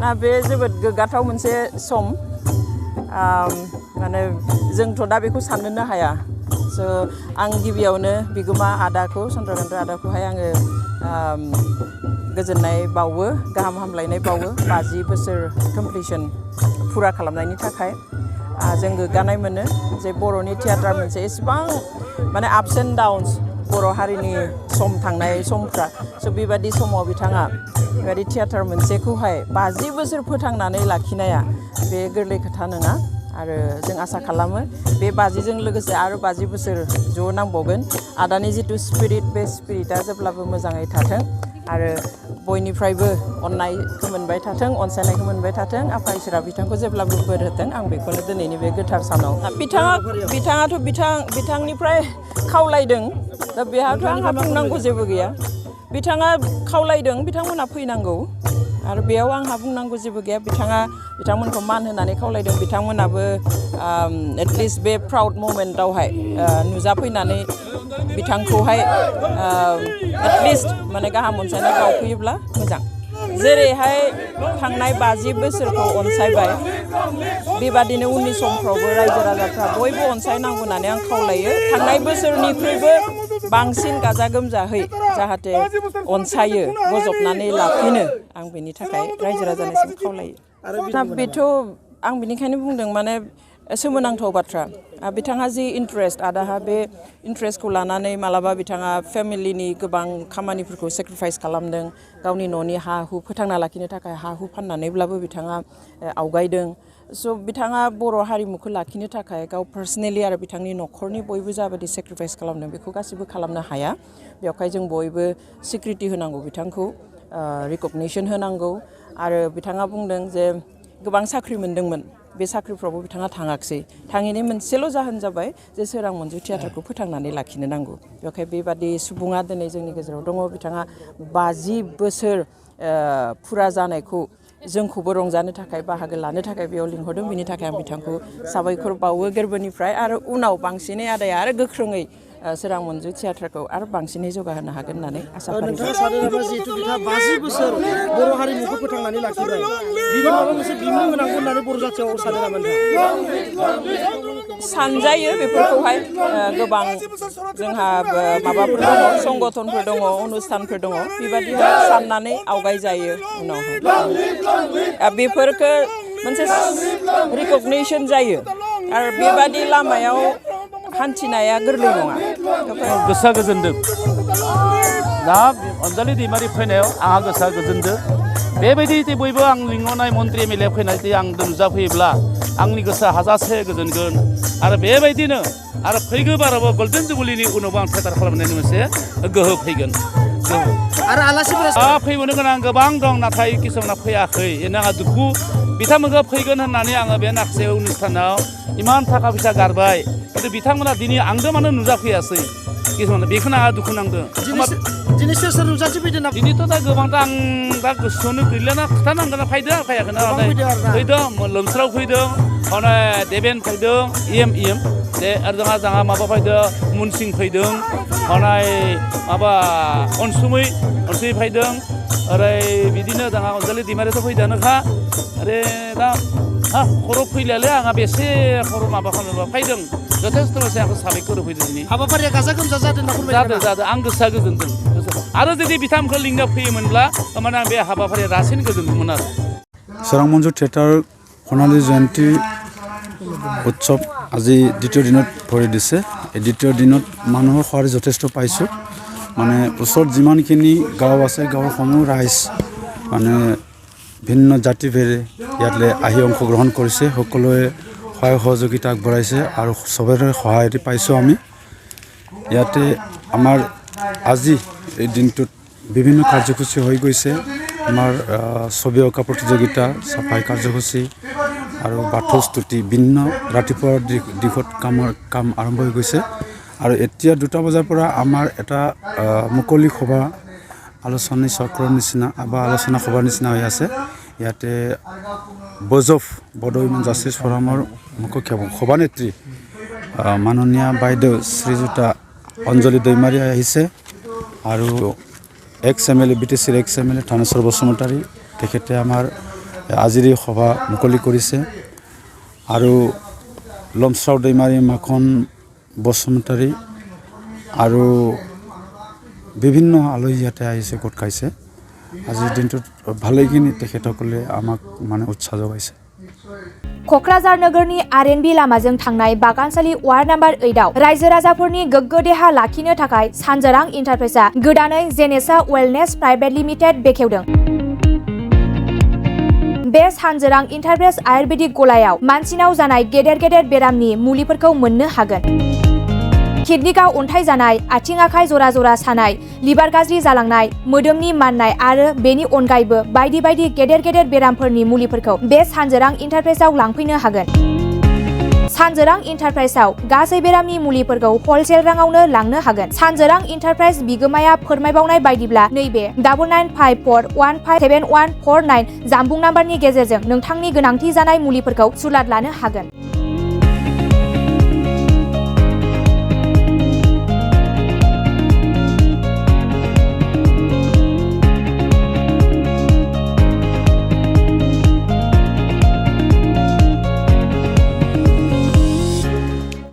ना बे जोबोद गोग्गाथाव मोनसे सम माने जोंथ' दा बेखौ साननोनो हाया स' आं गिबियावनो बिगोमा आदाखौ चन्द्रकान्त आदाखौहाय आङो गोजोननाय बावो गाहाम हामलायनाय बावो 50 बोसोर कमप्लिसन फुरा खालामनायनि थाखाय जों गोग्गानाय मोनो जे बर'नि थियाटार मोनसे एसेबां माने आपस एन्ड डाउन्स बर' हारिनि सम थांनाय समफ्रा स' बेबादि समाव बिथाङा बेबादि थियाटार मोनसेखौहाय 50 बोसोर फोथांनानै लाखिनाया बे गोरलै खोथा नङा आरो जों आसा खालामो बे 50जों लोगोसे आरो 50 बोसोर ज' नांबावगोन आदानि जिथु स्पिरिट बे स्पिरिटआ जेब्लाबो मोजाङै थाथों आरो बयनिफ्रायबो अननायखौ मोनबाय थाथों अनसायनायखौ मोनबाय थाथों आफा इसोरा बिथांखौ जेब्लाबो बोर होथों आं बेखौनो दिनैनि बे गोथार सानाव बिथाङाथ' बिथांनिफ्राय खावलायदों दा बेहाथ' आंहा बुंनांगौ जेबो गैया बिथाङा खावलायदों बिथांमोनहा फैनांगौ आरो बेयाव आंहा बुंनांगौ जेबो गैया बिथांमोनखौ मान होनानै खावलायदों बिथांमोनाबो एटलिस्ट बे प्राउड मोमेन्टआवहाय नुजाफैनानै बिथांखौहाय एटलिस्ट माने गाहाम अनसायनाय बावफैयोब्ला मोजां जेरैहाय थांनाय 50 बोसोरखौ अनसायबाय बेबादिनो उननि समफ्रावबो रायजो राजाफ्रा बयबो अनसायनांगौ होननानै आं खावलायो थांनाय बोसोरनिख्रुइबो बांसिन गाजा गोमजाहै जाहाथे अनसायो बजबनानै लाफिनो आं बेनि थाखाय रायजो राजानिसिम खावलायो बेथ' आं बेनिखायनो बुंदों माने सोमोनांथाव बाथ्रा बिथाङा जि इन्ट्रेस्ट आदाहा बे इन्ट्रेस्टखौ लानानै मालाबा बिथाङा फेमिलिनि गोबां खामानिफोरखौ सेक्रिफाइस खालामदों गावनि न'नि हा हु फोथांना लाखिनो थाखाय हा हु फाननानैब्लाबो बिथाङा आवगायदों स' बिथाङा बर' हारिमुखौ लाखिनो थाखाय गाव पार्सनेलि आरो बिथांनि न'खरनि बयबो जाबायदि सेक्रिफाइस खालामदों बेखौ गासिबो खालामनो हाया बेवहाय जों बयबो सिक्रिटि होनांगौ बिथांखौ रिकगनिसन होनांगौ आरो बिथाङा बुंदों जे गोबां साख्रि मोन्दोंमोन बे साख्रिफ्रावबो बिथाङा थाङाखसै थाङैनि मोनसेल' जाहोन जाबाय जे सोरां मन्जु थियाटारखौ फोथांनानै लाखिनो नांगौ बेवहाय बेबादि सुबुङा दिनै जोंनि गेजेराव दङ बिथाङा 50 बोसोर फुरा जानायखौ जोंखौबो रंजानो थाखाय बाहागो लानो थाखाय बेयाव लिंहरदों बिनि थाखाय आं बिथांखौ साबायखर बावो गोरबोनिफ्राय आरो उनाव बांसिनै आदाया आरो गोख्रोङै सोरां मन्जु थियाटारखौ आरो बांसिनै जौगाहोनो हागोन होननानै आसा खालामो नोंथाङा सानो नामा जिहेतु बिथाङा 50 बोसोर बर' हारिमुखौ फोथांनानै लाखिबाय बिनि माबा मोनसे बिमुं होनांगौ होननानै बर' जाथियाव सानो नामा सानजायो बेफोरखौहाय गोबां जोंहा माबाफोर दङ संगठनफोर दङ अनुस्थानफोर दङ बेबादि साननानै आवगायजायो उनावहाय बेफोरखौ मोनसे रिकगनिसन जायो आरो बेबादि लामायाव हान्थिनाया गोरलै नङा गोसोआ गोजोनदों दा अनजालि दैमारि फैनायाव आंहा गोसोआ गोजोनदों बेबायदि बयबो आं लिंहरनाय मन्त्रि एमएलए फैनाय आं नुजाफैयोब्ला आंनि गोसोआ हाजासे गोजोनगोन आरो बेबायदिनो आरो फैगौ बारावबो गल्डेन जुबलिनि उनावबो आं थियाटार खालामनायनि मोनसे गोहो फैगोन आरो आलासिफोरा फैबावनो गोनां गोबां दं नाथाय किसुमाना फैयाखै आंहा दुखु बिथांमोनखौ फैगोन होननानै आङो बे माखासे अनुस्थानाव इमान थाखा फैसा गारबाय खिन्थु बिथांमोना दिनै आंदो मानो नुजाफैयासै किसुमान बेखौनो आंहा दुखु नांदों दिनै सोर सोर नुजाथिफैदों दिनैथ' दा गोबांथा आं दा गोसोआवनो गैलियाना खोथानांगोन फैदों फैयाखैना फैदों लोमस्राव फैदों हनै देबेन फैदों इएम दे आरो जोंहा माबा फैदों मुनसिं फैदों हनै माबा अनसुमै फैदों ओरै बिदिनो जोंहा अनजालि दैमारियाथ' फैदोंनोखा आरो दा खर' फैलायालै आंहा बेसे खर' माबा खालामोबा फैदों जथेस्थ' मानसि आंखौ साबायखर होफैदों दिनै हाबाफारिया गाजा गोमजा जादों जादों आं गोसोआ गोजोनदों आरो जुदि बिथांमोनखौ लिंना फैयोमोनब्ला होमबाना बे हाबाफारिया रासिन गोजोनगौमोन आरो सोरां मन्जु थिएटार खनाली जयন্তী উৎসৱ আজি দ্বিতীয় দিনত ভৰি দিছে এই দ্বিতীয় দিনত মানুহৰ সঁহাৰি যথেষ্ট পাইছোঁ মানে ওচৰত যিমানখিনি গাঁও আছে গাঁৱৰ সমূহ ৰাইজ মানে ভিন্ন জাতি ভেদে ইয়ালৈ আহি অংশগ্ৰহণ কৰিছে সকলোৱে সহায় সহযোগিতা আগবঢ়াইছে আৰু চবৰে সহায় পাইছোঁ আমি ইয়াতে আমাৰ আজি এই দিনটোত বিভিন্ন কাৰ্যসূচী হৈ গৈছে আমাৰ ছবি অঁকা প্ৰতিযোগিতা চাফাই কাৰ্যসূচী আৰু বাথৌ স্তুতি ভিন্ন ৰাতিপুৱাৰ দিশত কাম আৰম্ভ হৈ গৈছে আৰু এতিয়া 2টা বজাৰ পৰা আমাৰ এটা মুকলি সভা আলোচনী চক্ৰৰ নিচিনা বা আলোচনা সভাৰ নিচিনা হৈ আছে ইয়াতে বড়ো উইমেন জাষ্টিছ ফৰামৰ মুখ্য সভানেত্ৰী মাননীয়া বাইদেউ শ্ৰীযুতা অঞ্জলি দৈমাৰী আহিছে আৰু এক্স এম এল এ BTCৰ এক্স এম এল এ থানেশ্বৰ বসুমতাৰী তেখেতে আমাৰ আজিৰি সভা মুকলি কৰিছে আৰু লমস্ৰাও दैमारि মাখন বসুমতাৰী আৰু বিভিন্ন আলহী ইয়াতে আহিছে গোট খাইছে আজিৰ দিনটোত ভালেখিনি তেখেতসকলে আমাক মানে উৎসাহ যোগাইছে क'क्राझार नोगोरनि आर.एन.बी लामाजों थांनाय बागानसालि वार्ड नम्बर 8 आव रायजो राजाफोरनि गोग्गो देहा लाखिनो थाखाय सानजोरां इन्टारप्राइजआ गोदानै जेनेसा वेलनेस प्राइभेट लिमिटेड बेखेवदों। बे सानजोरां इन्टारप्राइज आयुर्वेदिक गलायाव मानसिनाव जानाय गेदेर गेदेर बेरामनि मुलिफोरखौ मोननो हागोन। किडनिकाव अन्थाइ जानाय, आथिं आखाइ जरा जरा सानाय, लिभार गाज्रि जालांनाय, मोदोमनि माननाय आरो बेनि अनगायैबो बायदि बायदि गेदेर गेदेर बेरामफोरनि मुलिफोरखौ बे सानजोरां इन्टारप्राइजआव लांफैनो हागोन। सानजोरां इन्टारप्राइजआव गासै बेरामनि मुलिफोरखौ हलसेल राङावनो लांनो हागोन। सानजोरां इन्टारप्राइज बिगोमाया फोरमायबावनाय बायदिब्ला नैबे 9954157149 जानबुं नाम्बारनि गेजेरजों नोंथांनि गोनांथि जानाय मुलिफोरखौ सुलाद लानो हागोन।